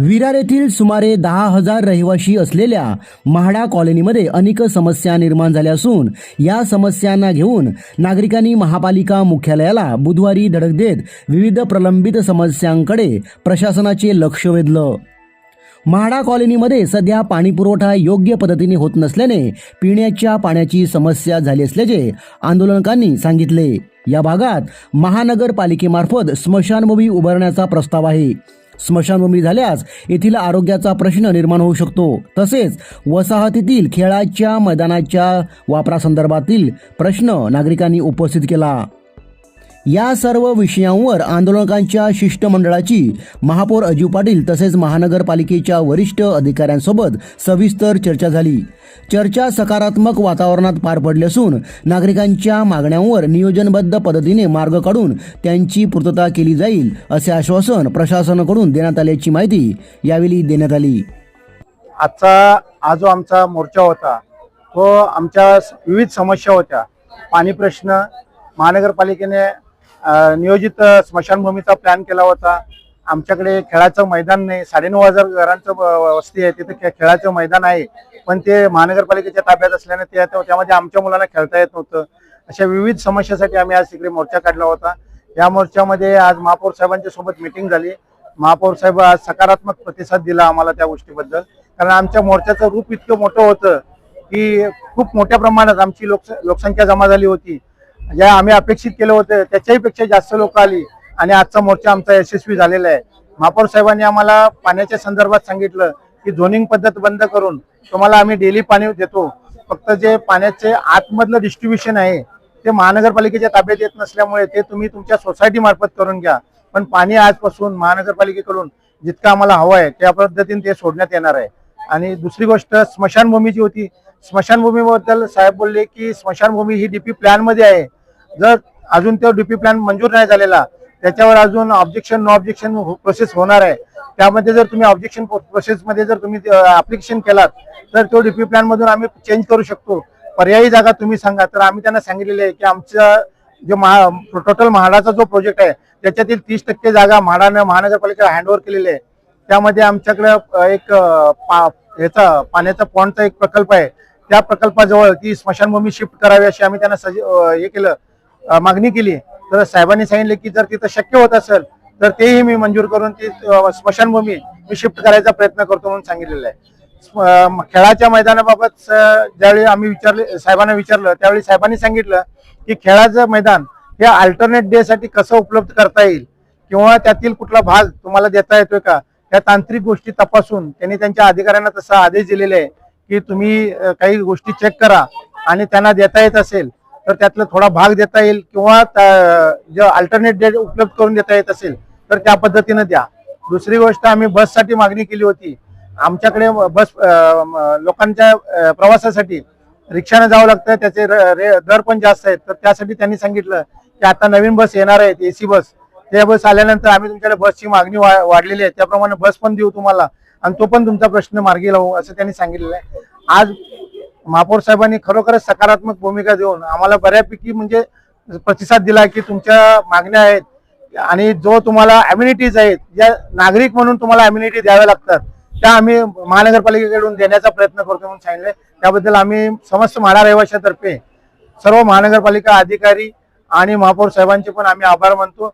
विरार येथील सुमारे 10,000 रहिवासी असलेल्या म्हाडा कॉलनीमध्ये अनेक समस्या निर्माण झाल्या असून या समस्यांना घेऊन नागरिकांनी महापालिका मुख्यालयाला बुधवारी धडक देत विविध प्रलंबित समस्यांकडे प्रशासनाचे लक्ष वेधलं। म्हाडा कॉलनीमध्ये सध्या पाणीपुरवठा योग्य पद्धतीने होत नसल्याने पिण्याच्या पाण्याची समस्या झाली असल्याचे आंदोलकांनी सांगितले। या भागात महानगरपालिकेमार्फत स्मशानभूमी उभारण्याचा प्रस्ताव आहे। स्मशानभूमी झाल्यास येथील आरोग्याचा प्रश्न निर्माण होऊ शकतो। तसेच वसाहतीतील खेळाच्या मैदानाच्या वापरासंदर्भातील प्रश्न नागरिकांनी उपस्थित केला। या सर्व विषयांवर आंदोलकांच्या शिष्टमंडळाची महापौर अजू पाटील तसेच महानगरपालिकेच्या वरिष्ठ अधिकाऱ्यांसोबत सविस्तर चर्चा झाली। चर्चा सकारात्मक वातावरणात पार पडली असून नागरिकांच्या मागण्यांवर नियोजनबद्ध पद्धतीने मार्ग काढून त्यांची पूर्तता केली जाईल असे आश्वासन प्रशासनाकडून देण्यात आल्याची माहिती यावेळी देण्यात आली। हा जो आमचा मोर्चा होता तो आमच्या विविध समस्या होत्या। पाणी प्रश्न, महानगरपालिकेने नियोजित स्मशानभूमीचा प्लॅन केला होता। आमच्याकडे खेळाचं मैदान नाही, 9,500 घरांचं वस्ती आहे, तिथे खेळाचं मैदान आहे पण ते महानगरपालिकेच्या ताब्यात असल्याने त्यामध्ये आमच्या मुलांना खेळता येत नव्हतं। अशा विविध समस्यासाठी आम्ही आज तिकडे मोर्चा काढला होता। या मोर्चामध्ये आज महापौर साहेबांच्या सोबत मीटिंग झाली। महापौर साहेब आज सकारात्मक प्रतिसाद दिला आम्हाला त्या गोष्टीबद्दल, कारण आमच्या मोर्चाचं रूप इतकं मोठं होतं की खूप मोठ्या प्रमाणात आमची लोकसंख्या जमा झाली होती। ज्या आम्ही अपेक्षित केलं होतं त्याच्याही पेक्षा जास्त लोक आली आणि आजचा मोर्चा आमचा यशस्वी झालेला आहे। महापौर साहेबांनी आम्हाला पाण्याच्या संदर्भात सांगितलं की झोनिंग पद्धत बंद करून तुम्हाला आम्ही डेली पाणी देतो, फक्त जे पाण्याचे आतमधलं डिस्ट्रीब्युशन आहे ते महानगरपालिकेच्या ताब्यात येत नसल्यामुळे ते तुम्ही तुमच्या सोसायटी मार्फत करून घ्या, पण पाणी आजपासून महानगरपालिकेकडून जितकं आम्हाला हवं आहे त्या पद्धतीने ते सोडण्यात येणार आहे। आणि दुसरी गोष्ट स्मशानभूमीची होती। स्मशानभूमीबद्दल साहेब बोलले की स्मशानभूमी ही डीपी प्लॅन मध्ये आहे, जर अजून तो डीपी प्लॅन मंजूर नाही झालेला त्याच्यावर अजून ऑब्जेक्शन नो ऑब्जेक्शन प्रोसेस होणार आहे। त्यामध्ये जर तुम्ही ऑब्जेक्शन प्रोसेसमध्ये जर तुम्ही ऍप्लिकेशन केलात तर तो डीपी प्लॅन मधून आम्ही चेंज करू शकतो। पर्यायी जागा तुम्ही सांगा। तर आम्ही त्यांना सांगितलेले आहे की आमचा जो टोटल म्हाडाचा जो प्रोजेक्ट आहे त्याच्यातील 30% जागा म्हाडाने महानगरपालिकेला हँडओव्हर केलेली आहे। त्यामध्ये आमच्याकडे एक याचा पाण्याचा पॉन्डचा एक प्रकल्प आहे, त्या प्रकल्पाजवळ ती स्मशानभूमी शिफ्ट करावी अशी आम्ही त्यांना मागणी केली। तर साहेबांनी सांगितले की जर तिथं शक्य होत असेल तर तेही मी मंजूर करून ती स्मशानभूमी मी शिफ्ट करायचा प्रयत्न करतो म्हणून सांगितलेलं आहे। खेळाच्या मैदानाबाबत ज्यावेळी आम्ही साहेबांना विचारलं त्यावेळी साहेबांनी सांगितलं की खेळाचं मैदान हे अल्टरनेट डे साठी कसं उपलब्ध करता येईल किंवा त्यातील कुठला भाग तुम्हाला देता येतोय का, या तांत्रिक गोष्टी तपासून त्यांनी त्यांच्या अधिकाऱ्यांना तसा आदेश दिलेले आहे की तुम्ही काही गोष्टी चेक करा आणि त्यांना देता येत असेल तर त्यातला थोडा भाग देता येईल किंवा जो अल्टरनेट डे उपलब्ध करून देता येत असेल तर त्या पद्धतीने द्या। दुसरी गोष्ट आम्ही बससाठी मागणी केली होती। आमच्याकडे बस लोकांच्या प्रवासासाठी रिक्षाने जावं लागतं, त्याचे दर पण जास्त आहेत। तर त्यासाठी त्यांनी सांगितलं की आता नवीन बस येणार आहेत एसी बस, त्या बस आल्यानंतर आम्ही तुमच्याकडे बसची मागणी वाढलेली आहे त्याप्रमाणे बस पण देऊ तुम्हाला आणि तो पण तुमचा प्रश्न मार्गी लावू असं त्यांनी सांगितलेलं आहे। आज महापौर साहेबांनी खरोखरच सकारात्मक भूमिका देऊन आम्हाला बऱ्यापैकी म्हणजे प्रतिसाद दिला की तुमच्या मागण्या आहेत आणि जो तुम्हाला अम्युनिटीज आहेत, ज्या नागरिक म्हणून तुम्हाला अम्युनिटी द्याव्या लागतात त्या आम्ही महानगरपालिकेकडून देण्याचा प्रयत्न करतो म्हणून सांगितले। त्याबद्दल आम्ही समस्त म्हाडा रहिवाशातर्फे सर्व महानगरपालिका अधिकारी आणि महापौर साहेबांचे पण आम्ही आभार मानतो।